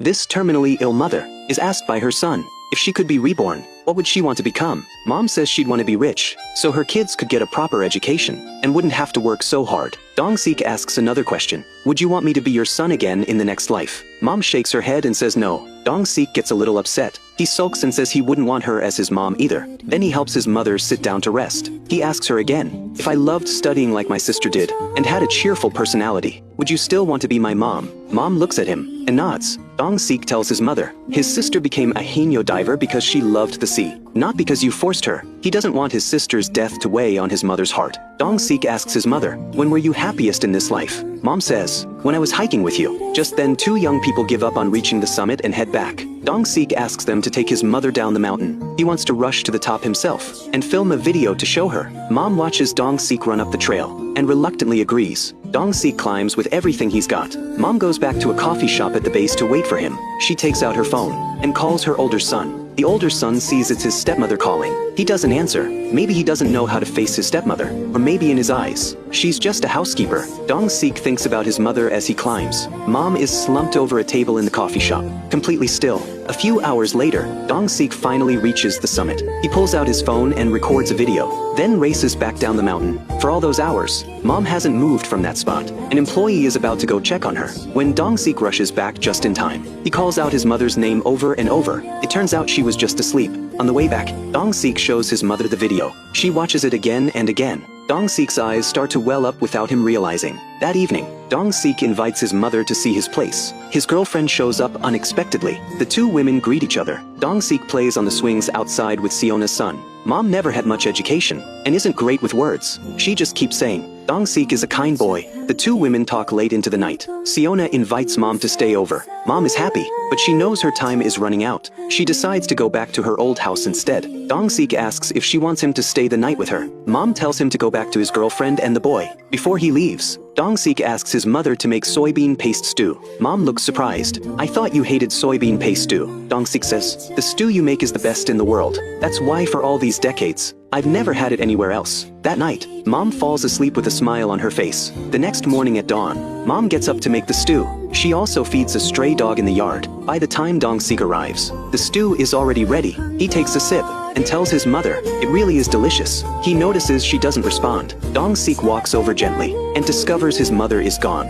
This terminally ill mother is asked by her son if she could be reborn, what would she want to become? Mom says she'd want to be rich, so her kids could get a proper education and wouldn't have to work so hard. Dong-sik asks another question. Would you want me to be your son again in the next life? Mom shakes her head and says no. Dong-sik gets a little upset. He sulks and says he wouldn't want her as his mom either. Then he helps his mother sit down to rest. He asks her again, if I loved studying like my sister did and had a cheerful personality, would you still want to be my mom? Mom looks at him and nods. Dong-sik tells his mother, his sister became a haenyeo diver because she loved the sea, not because you forced her. He doesn't want his sister's death to weigh on his mother's heart. Dong-sik asks his mother, when were you happiest in this life? Mom says, when I was hiking with you. Just then 2 young people give up on reaching the summit and head back. Dong-sik asks them to take his mother down the mountain. He wants to rush to the top himself and film a video to show her. Mom watches Dong-sik run up the trail and reluctantly agrees. Dong-sik climbs with everything he's got. Mom goes back to a coffee shop at the base to wait for him. She takes out her phone and calls her older son. The older son sees it's his stepmother calling. He doesn't answer. Maybe he doesn't know how to face his stepmother, or maybe in his eyes, she's just a housekeeper. Dong-sik thinks about his mother as he climbs. Mom is slumped over a table in the coffee shop, completely still. A few hours later, Dong-sik finally reaches the summit. He pulls out his phone and records a video, then races back down the mountain. For all those hours, Mom hasn't moved from that spot. An employee is about to go check on her when Dong-sik rushes back just in time. He calls out his mother's name over and over. It turns out she was just asleep. On the way back, Dong-sik shows his mother the video. She watches it again and again. Dong-sik's eyes start to well up without him realizing. That evening, Dong-sik invites his mother to see his place. His girlfriend shows up unexpectedly. The 2 women greet each other. Dong-sik plays on the swings outside with Siona's son. Mom never had much education and isn't great with words. She just keeps saying, Dong-sik is a kind boy. The 2 women talk late into the night. Siona invites Mom to stay over. Mom is happy, but she knows her time is running out. She decides to go back to her old house instead. Dong-sik asks if she wants him to stay the night with her. Mom tells him to go back to his girlfriend and the boy. Before he leaves, Dong-sik asks his mother to make soybean paste stew. Mom looks surprised. I thought you hated soybean paste stew. Dong-sik says, the stew you make is the best in the world. That's why for all these decades, I've never had it anywhere else. That night, Mom falls asleep with a smile on her face. The next morning at dawn, Mom gets up to make the stew. She also feeds a stray dog in the yard. By the time Dong-sik arrives, the stew is already ready. He takes a sip and tells his mother, it really is delicious. He notices she doesn't respond. Dong-sik walks over gently and discovers his mother is gone.